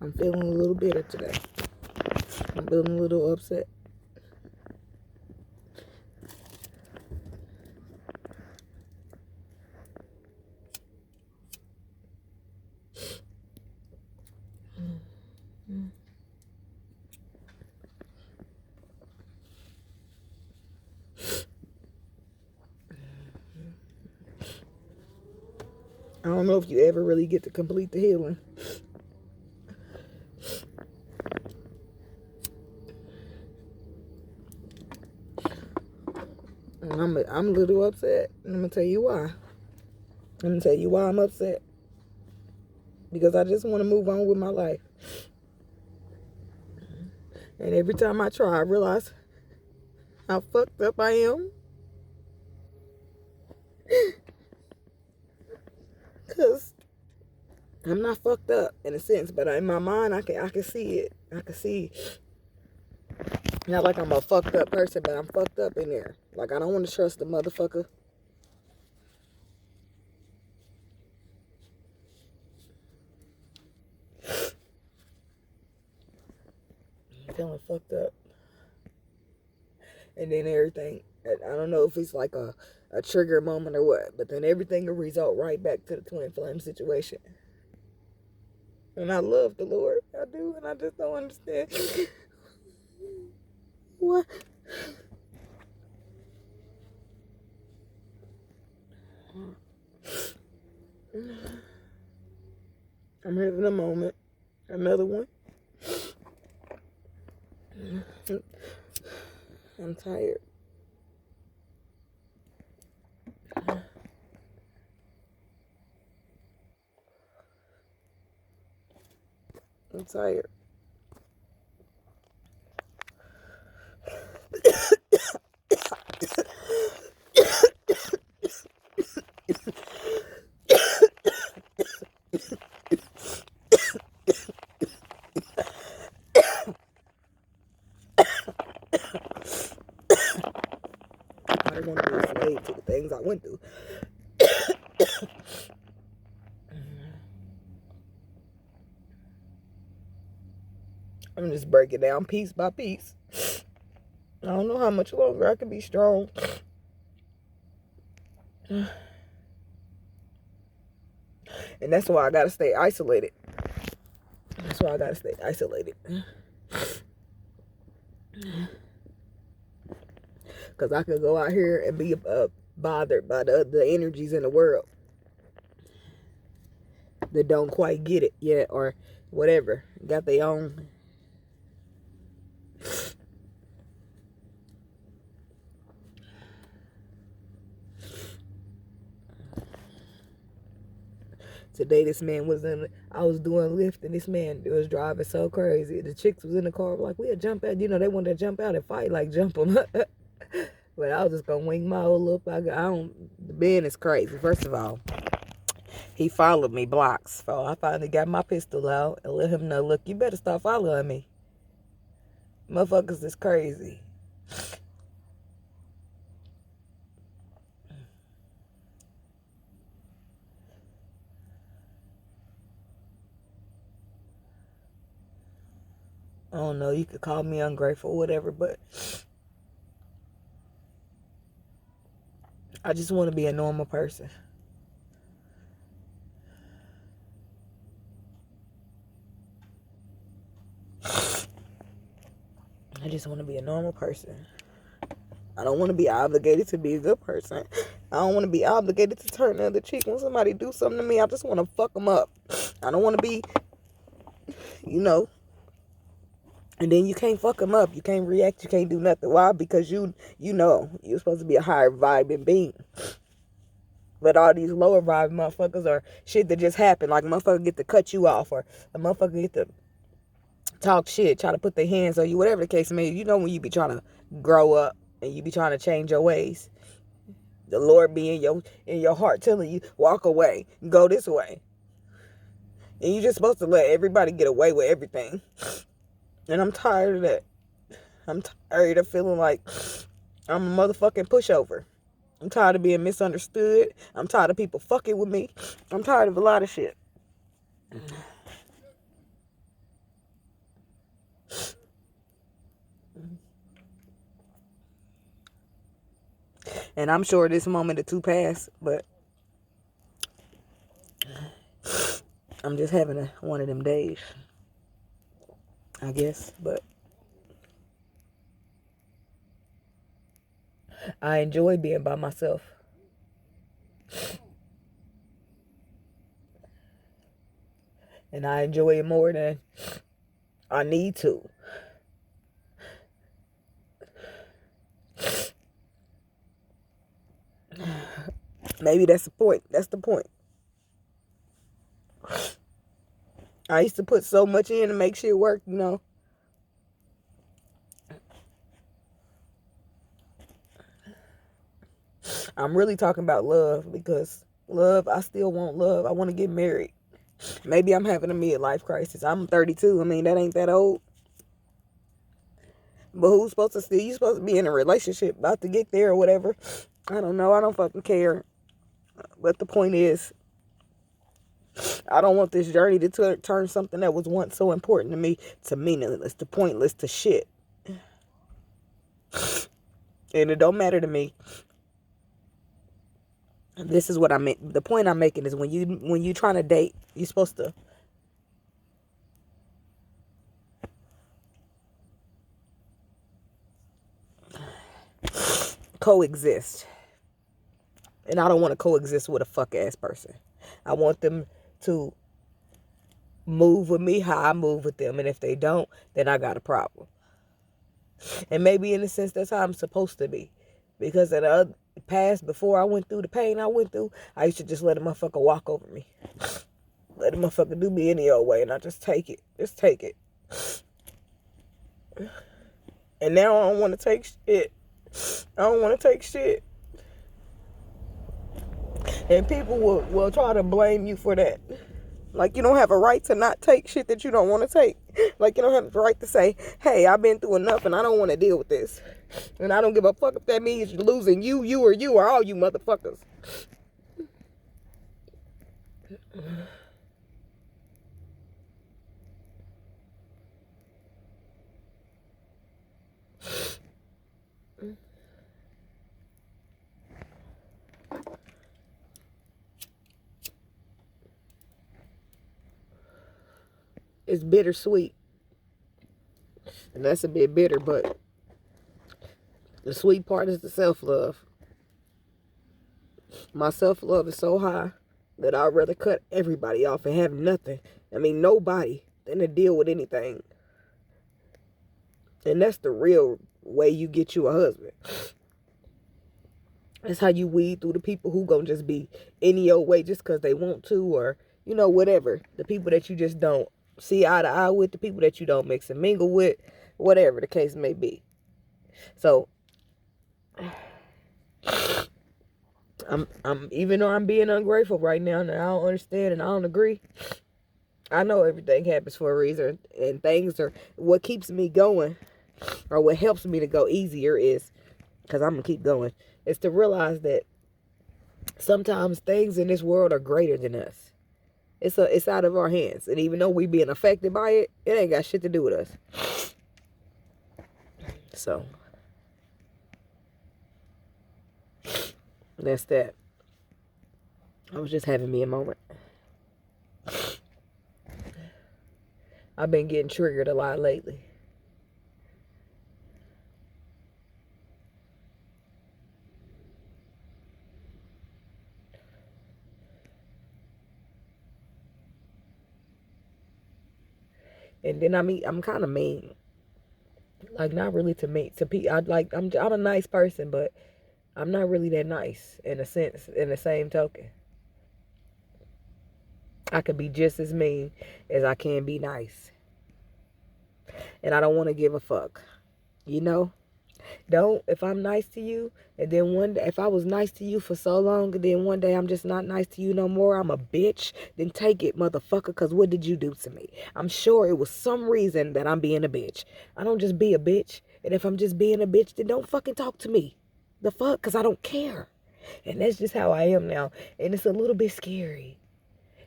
I'm feeling a little bitter today. I'm feeling a little upset. I don't know if you ever really get to complete the healing. And I'm a little upset. And I'm going to tell you why. I'm going to tell you why I'm upset. Because I just want to move on with my life. And every time I try, I realize how fucked up I am. Because I'm not fucked up in a sense, but in my mind, I can see it. I can see. Not like I'm a fucked up person, but I'm fucked up in there. Like, I don't want to trust the motherfucker. I'm feeling fucked up. And then everything, I don't know if it's like a trigger moment or what, but then everything will result right back to the twin flame situation. And I love the Lord. I do, and I just don't understand. What? I'm having a moment. Another one. I'm tired. I'm tired. I don't want to be a slave to the things I went through. I'm just breaking down piece by piece. I don't know how much longer I can be strong. And that's why I gotta stay isolated. That's why I gotta stay isolated. Because I could go out here and be bothered by the energies in the world that don't quite get it yet or whatever. Got their own. Today, this man was I was doing Lyft, and this man was driving so crazy. The chicks was in the car, like, we'll jump out. You know, they wanted to jump out and fight, like, jump them. But I was just going to wing my whole up. The man is crazy. First of all, he followed me blocks. So I finally got my pistol out and let him know, look, you better stop following me. Motherfuckers is crazy. I don't know, you could call me ungrateful, whatever, but I just want to be a normal person. I just want to be a normal person. I don't want to be obligated to be a good person. I don't want to be obligated to turn the other cheek when somebody do something to me. I just want to fuck them up. I don't want to be, and then you can't fuck them up. You can't react. You can't do nothing. Why? Because you're supposed to be a higher vibing being. But all these lower vibe motherfuckers are shit that just happen. Like a motherfucker get to cut you off, or a motherfucker get to talk shit, try to put their hands on you, whatever the case may be. You know when you be trying to grow up and you be trying to change your ways. The Lord be in your heart telling you, walk away, go this way. And you're just supposed to let everybody get away with everything. And I'm tired of that. I'm tired of feeling like I'm a motherfucking pushover. I'm tired of being misunderstood. I'm tired of people fucking with me. I'm tired of a lot of shit. And I'm sure this moment or two pass, but I'm just having one of them days, I guess. But I enjoy being by myself. And I enjoy it more than I need to. Maybe that's the point. That's the point. I used to put so much in to make shit work, you know. I'm really talking about love, because love, I still want love. I want to get married. Maybe I'm having a midlife crisis. I'm 32. I mean, that ain't that old. But who's supposed to you supposed to be in a relationship, about to get there or whatever. I don't know. I don't fucking care. But the point is, I don't want this journey to turn something that was once so important to me to meaningless, to pointless, to shit. And it don't matter to me. This is what I mean. The point I'm making is when you trying to date, you're supposed to coexist. And I don't want to coexist with a fuck ass person. I want them to move with me how I move with them. And if they don't, then I got a problem. And maybe in a sense, that's how I'm supposed to be. Because in the past, before I went through the pain I went through, I used to just let a motherfucker walk over me. Let a motherfucker do me any old way, and I just take it. Just take it. And now I don't want to take shit. I don't want to take shit. And people will try to blame you for that. Like, you don't have a right to not take shit that you don't want to take. Like, you don't have the right to say, hey, I've been through enough and I don't want to deal with this. And I don't give a fuck if that means you're losing you or all you motherfuckers. It's bittersweet. And that's a bit bitter, but the sweet part is the self-love. My self-love is so high that I'd rather cut everybody off and have nothing. I mean, nobody, than to deal with anything. And that's the real way you get you a husband. That's how you weed through the people who gonna just be any old way just because they want to, or, you know, whatever. The people that you just don't see eye to eye with, the people that you don't mix and mingle with, whatever the case may be. So, I'm even though I'm being ungrateful right now and I don't understand and I don't agree, I know everything happens for a reason, and things are what keeps me going, or what helps me to go easier is, because I'm gonna keep going, is to realize that sometimes things in this world are greater than us. It's out of our hands, and even though we being affected by it, it ain't got shit to do with us. So that's that. I was just having me a moment. I've been getting triggered a lot lately. And then I'm kind of mean. Like, not really to me. To people, I'm a nice person, but I'm not really that nice in a sense. In the same token, I could be just as mean as I can be nice, and I don't want to give a fuck. You know, if I'm nice to you, and then one day, if I was nice to you for so long, and then one day I'm just not nice to you no more, I'm a bitch, then take it, motherfucker, because what did you do to me? I'm sure it was some reason that I'm being a bitch. I don't just be a bitch, and if I'm just being a bitch, then don't fucking talk to me. The fuck? Because I don't care. And that's just how I am now. And it's a little bit scary.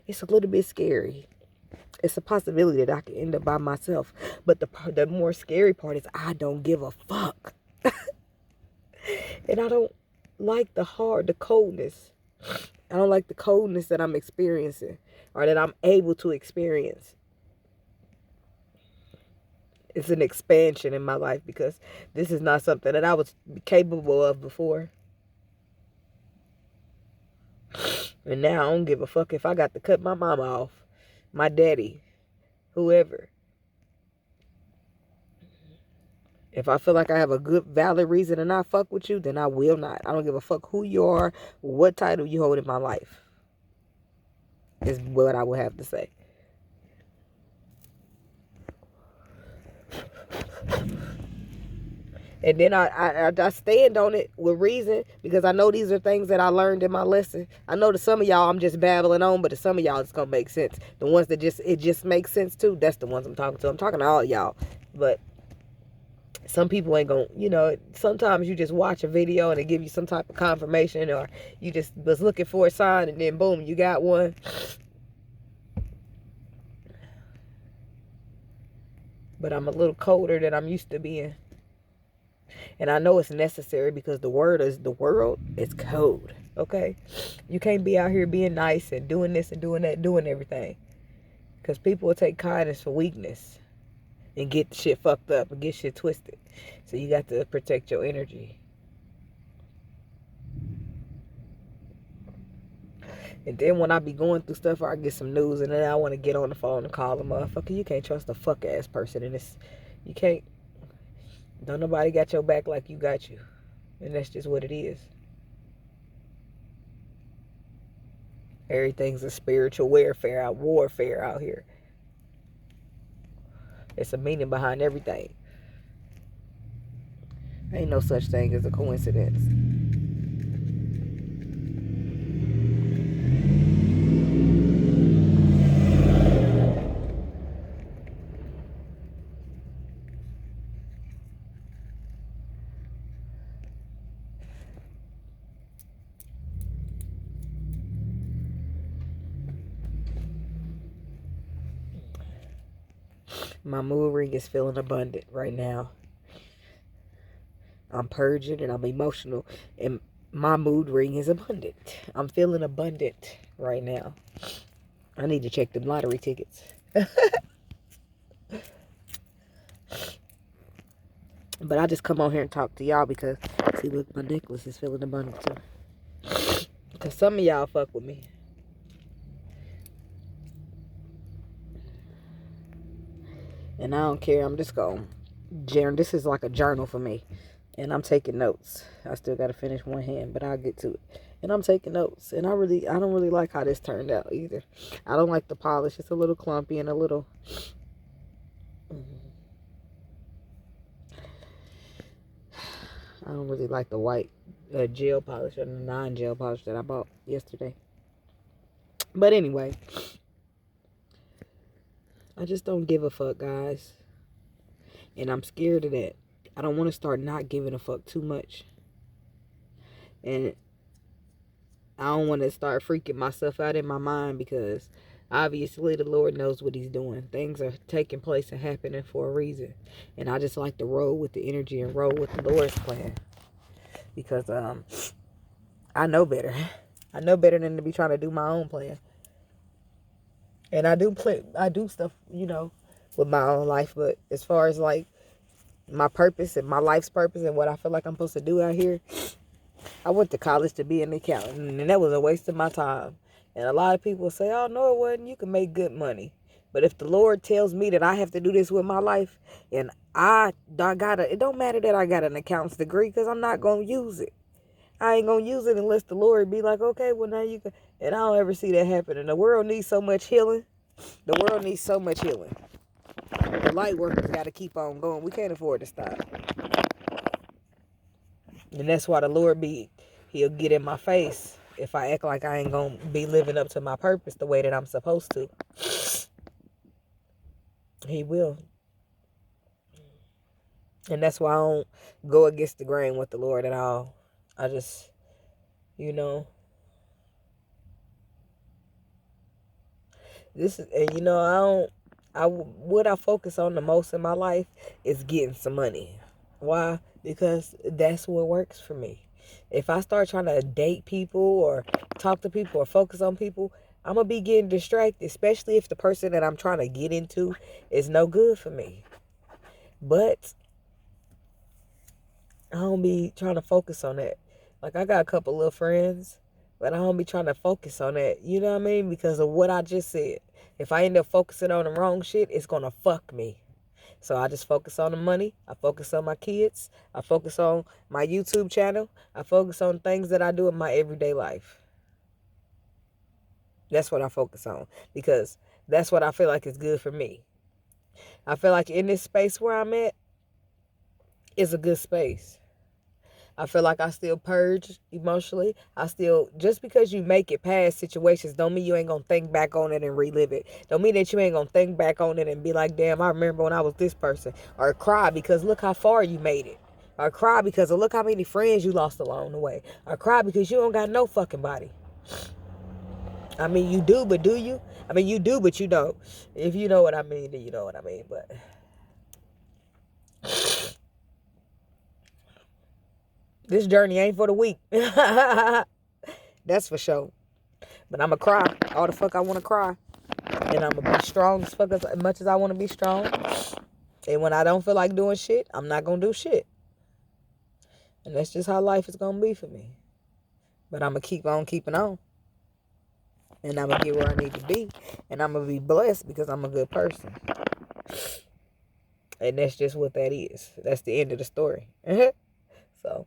It's a little bit scary. It's a possibility that I could end up by myself. But the more scary part is I don't give a fuck. And I don't like the coldness. I don't like the coldness that I'm experiencing or that I'm able to experience. It's an expansion in my life because this is not something that I was capable of before. And now I don't give a fuck if I got to cut my mama off, my daddy, whoever. If I feel like I have a good, valid reason to not fuck with you, then I will not. I don't give a fuck who you are, what title you hold in my life, is what I would have to say. And then I stand on it with reason because I know these are things that I learned in my lesson. I know to some of y'all I'm just babbling on, but to some of y'all it's going to make sense. The ones that it just makes sense to, that's the ones I'm talking to. I'm talking to all y'all. But some people ain't going to, sometimes you just watch a video and it give you some type of confirmation, or you just was looking for a sign and then boom, you got one. But I'm a little colder than I'm used to being. And I know it's necessary because the world is cold, okay? You can't be out here being nice and doing this and doing that, doing everything. Because people will take kindness for weakness and get shit fucked up and get shit twisted. So you got to protect your energy. And then when I be going through stuff, or I get some news and then I want to get on the phone and call a motherfucker. You can't trust a fuck ass person in this. You can't. Don't nobody got your back like you got you. And that's just what it is. Everything's a spiritual warfare out here. It's a meaning behind everything. Ain't no such thing as a coincidence. My mood ring is feeling abundant right now. I'm purging and I'm emotional. And my mood ring is abundant. I'm feeling abundant right now. I need to check them lottery tickets. But I just come on here and talk to y'all because, see, look, my necklace is feeling abundant too. Because some of y'all fuck with me. And I don't care. I'm just going. This is like a journal for me. And I'm taking notes. I still got to finish one hand, but I'll get to it. And I'm taking notes. And I don't really like how this turned out either. I don't like the polish. It's a little clumpy and a little... I don't really like the white gel polish or the non-gel polish that I bought yesterday. But anyway, I just don't give a fuck, guys. And I'm scared of that. I don't want to start not giving a fuck too much. And I don't want to start freaking myself out in my mind because obviously the Lord knows what he's doing. Things are taking place and happening for a reason. And I just like to roll with the energy and roll with the Lord's plan. Because I know better. I know better than to be trying to do my own plan. And I do stuff, with my own life. But as far as like my purpose and my life's purpose and what I feel like I'm supposed to do out here, I went to college to be an accountant, and that was a waste of my time. And a lot of people say, oh, no, it wasn't. You can make good money. But if the Lord tells me that I have to do this with my life, and it don't matter that I got an accountant's degree, because I'm not going to use it. I ain't going to use it unless the Lord be like, okay, well, now you can. And I don't ever see that happening. The world needs so much healing. The world needs so much healing. The light workers got to keep on going. We can't afford to stop. And that's why the Lord he'll get in my face if I act like I ain't going to be living up to my purpose the way that I'm supposed to. He will. And that's why I don't go against the grain with the Lord at all. I just You know, this is, and you know, what I focus on the most in my life is getting some money. Why? Because that's what works for me. If I start trying to date people or talk to people or focus on people, I'm gonna be getting distracted, especially if the person that I'm trying to get into is no good for me. But I don't be trying to focus on that. Like, I got a couple little friends, but I don't be trying to focus on that. You know what I mean? Because of what I just said. If I end up focusing on the wrong shit, it's gonna fuck me. So I just focus on the money. I focus on my kids. I focus on my YouTube channel. I focus on things that I do in my everyday life. That's what I focus on, because that's what I feel like is good for me. I feel like in this space where I'm at is a good space. I feel like I still purge emotionally. I still, just because you make it past situations don't mean you ain't gonna think back on it and relive it. Don't mean that you ain't gonna think back on it and be like, damn, I remember when I was this person. Or cry because look how far you made it. Or cry because look how many friends you lost along the way. Or cry because you don't got no fucking body. I mean, you do, but do you? I mean, you do, but you don't. If you know what I mean, then you know what I mean. But this journey ain't for the weak. That's for sure. But I'm going to cry all the fuck I want to cry. And I'm going to be strong as fuck as much as I want to be strong. And when I don't feel like doing shit, I'm not going to do shit. And that's just how life is going to be for me. But I'm going to keep on keeping on. And I'm going to get where I need to be. And I'm going to be blessed because I'm a good person. And that's just what that is. That's the end of the story. So.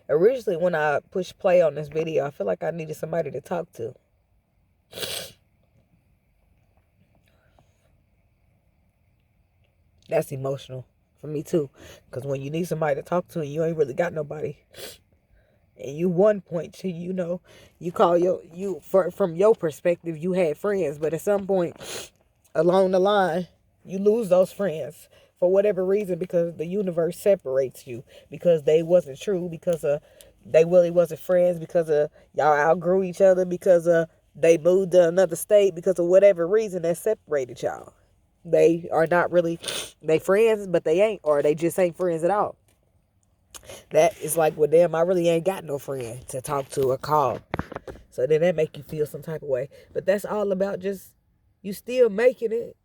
Originally, when I pushed play on this video, I feel like I needed somebody to talk to. That's emotional for me too. Because when you need somebody to talk to and you ain't really got nobody. And you 1.2, you call from your perspective, you had friends. But at some point along the line, you lose those friends. For whatever reason, because the universe separates you. Because they wasn't true. Because they really wasn't friends. Because y'all outgrew each other. Because they moved to another state. Because of whatever reason that separated y'all. They are not really, they friends, but they ain't. Or they just ain't friends at all. That is like, well, damn, I really ain't got no friend to talk to or call. So then that make you feel some type of way. But that's all about just, you still making it.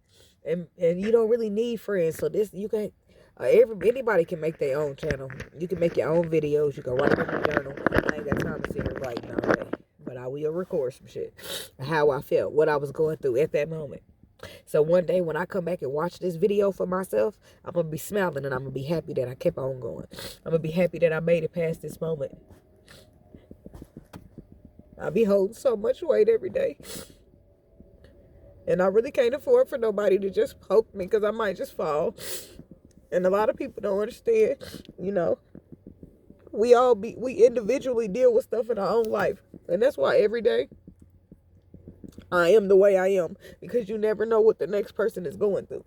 And you don't really need friends. So this, you can, anybody can make their own channel. You can make your own videos. You can write in a journal. I ain't got time to sit here writing all day. But I will record some shit. How I felt. What I was going through at that moment. So one day when I come back and watch this video for myself, I'm going to be smiling and I'm going to be happy that I kept on going. I'm going to be happy that I made it past this moment. I be holding so much weight every day. And I really can't afford for nobody to just poke me because I might just fall. And a lot of people don't understand, we individually deal with stuff in our own life. And that's why every day I am the way I am, because you never know what the next person is going through.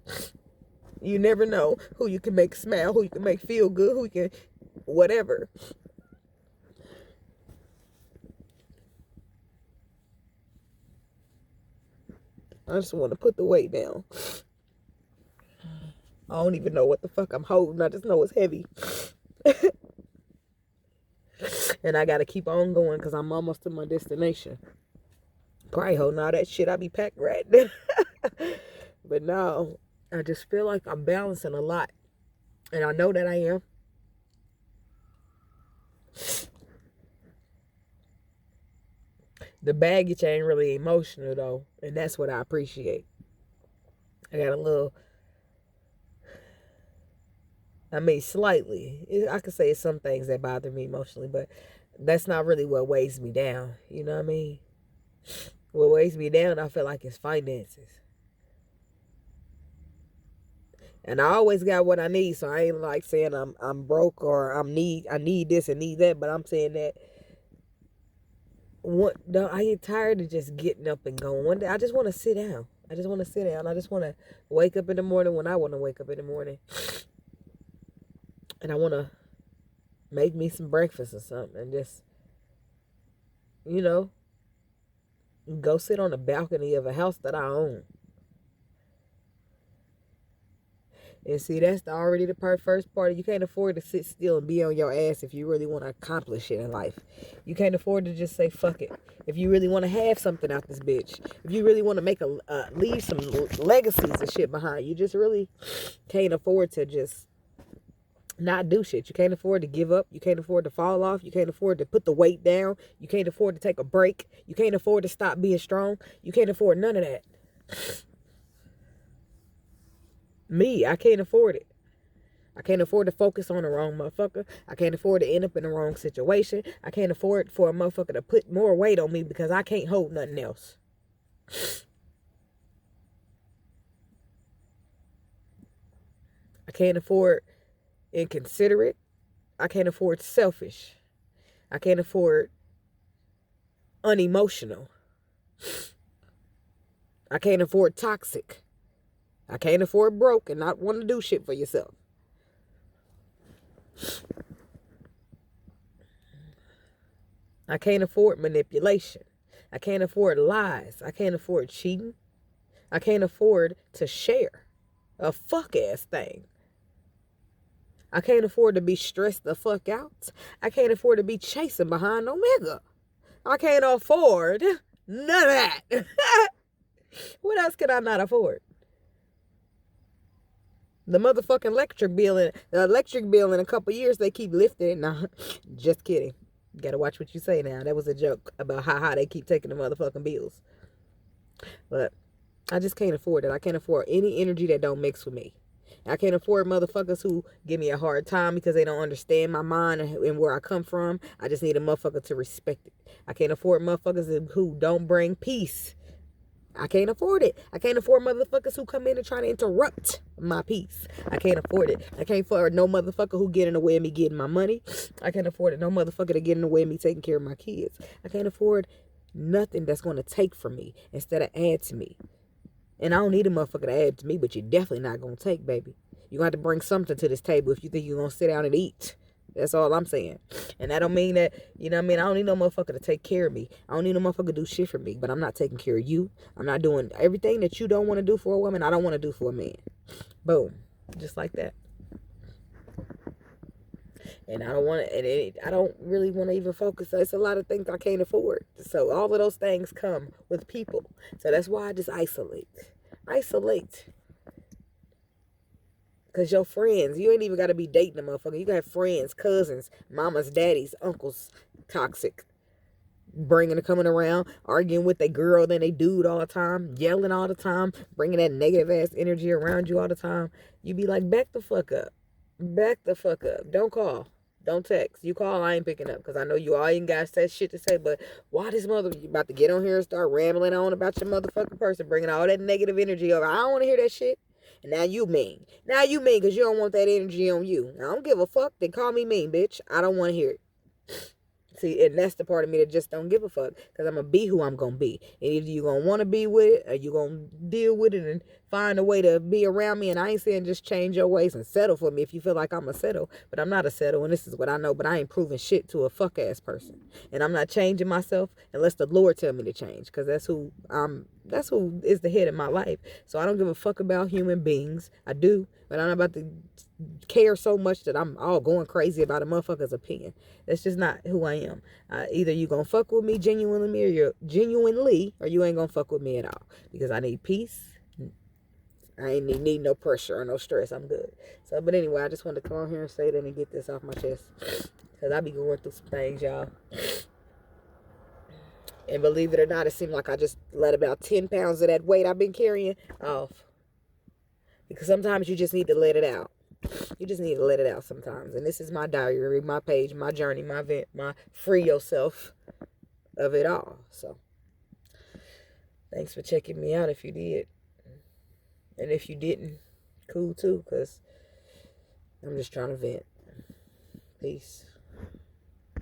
You never know who you can make smile, who you can make feel good, who you can, whatever. I just want to put the weight down. I don't even know what the fuck I'm holding. I just know it's heavy. And I got to keep on going because I'm almost to my destination. Probably holding all that shit I be packed right. But now, I just feel like I'm balancing a lot. And I know that I am. The baggage ain't really emotional, though. And that's what I appreciate. I got a little... slightly. I could say some things that bother me emotionally, but that's not really what weighs me down. You know what I mean? What weighs me down, I feel like, is finances. And I always got what I need, so I ain't like saying I'm broke or I need this and need that, but I'm saying that I get tired of just getting up and going. One day I just want to sit down. I just want to wake up in the morning when I want to wake up in the morning. and I want to make me some breakfast or something and just, you know, go sit on the balcony of a house that I own. And see, that's already the first part. You can't afford to sit still and be on your ass if you really want to accomplish shit in life. You can't afford to just say fuck it. If you really want to have something out this bitch, if you really want to make leave some legacies and shit behind, you just really can't afford to just not do shit. You can't afford to give up. You can't afford to fall off. You can't afford to put the weight down. You can't afford to take a break. You can't afford to stop being strong. You can't afford none of that. Me, I can't afford it. I can't afford to focus on the wrong motherfucker. I can't afford to end up in the wrong situation. I can't afford for a motherfucker to put more weight on me because I can't hold nothing else. I can't afford inconsiderate. I can't afford selfish. I can't afford unemotional. I can't afford toxic. I can't afford broke and not want to do shit for yourself. I can't afford manipulation. I can't afford lies. I can't afford cheating. I can't afford to share a fuck ass thing. I can't afford to be stressed the fuck out. I can't afford to be chasing behind no nigga. I can't afford none of that. What else can I not afford? The motherfucking electric bill in a couple years, they keep lifting it. Nah, just kidding. You gotta watch what you say now. That was a joke about how they keep taking the motherfucking bills. But I just can't afford it. I can't afford any energy that don't mix with me. I can't afford motherfuckers who give me a hard time because they don't understand my mind and where I come from. I just need a motherfucker to respect it. I can't afford motherfuckers who don't bring peace. I can't afford it. I can't afford motherfuckers who come in and try to interrupt my peace. I can't afford it. I can't afford no motherfucker who get in the way of me getting my money. I can't afford it. No motherfucker to get in the way of me taking care of my kids. I can't afford nothing that's going to take from me instead of add to me. And I don't need a motherfucker to add to me, but you're definitely not going to take, baby. You're going to have to bring something to this table if you think you're going to sit down and eat. That's all I'm saying. And that don't mean that, you know what I mean? I don't need no motherfucker to take care of me. I don't need no motherfucker to do shit for me. But I'm not taking care of you. I'm not doing everything that you don't want to do for a woman. I don't want to do for a man. Boom. Just like that. And I don't want to, I don't really want to even focus. It's a lot of things I can't afford. So all of those things come with people. So that's why I just isolate. Isolate. Because your friends, you ain't even got to be dating a motherfucker. You got friends, cousins, mamas, daddies, uncles, toxic. Coming around, arguing with their girl, then they dude all the time, yelling all the time, bringing that negative ass energy around you all the time. You be like, back the fuck up. Back the fuck up. Don't call. Don't text. You call, I ain't picking up. Because I know you all ain't got that shit to say. But why this you about to get on here and start rambling on about your motherfucking person, bringing all that negative energy over. I don't want to hear that shit. And now you mean. Now you mean because you don't want that energy on you. I don't give a fuck. Then call me mean, bitch. I don't want to hear it. See, and that's the part of me that just don't give a fuck. Because I'm going to be who I'm going to be. And either you're going to want to be with it or you're going to deal with it and find a way to be around me. And I ain't saying just change your ways and settle for me if you feel like I'm a settle. But I'm not a settle. And this is what I know. But I ain't proving shit to a fuck ass person. And I'm not changing myself unless the Lord tell me to change. Because that's who is the head of my life. So I don't give a fuck about human beings. I do. But I'm not about to care so much that I'm all going crazy about a motherfucker's opinion. That's just not who I am. Either you gonna fuck with me genuinely or you ain't gonna fuck with me at all. Because I need peace. I ain't need no pressure or no stress. I'm good. So, but anyway, I just wanted to come on here and say that and get this off my chest. Because I be going through some things, y'all. And believe it or not, it seemed like I just let about 10 pounds of that weight I've been carrying off. Because sometimes you just need to let it out. You just need to let it out sometimes. And this is my diary, my page, my journey, my vent, my free yourself of it all. So, thanks for checking me out if you did. And if you didn't, cool too, because I'm just trying to vent. Peace.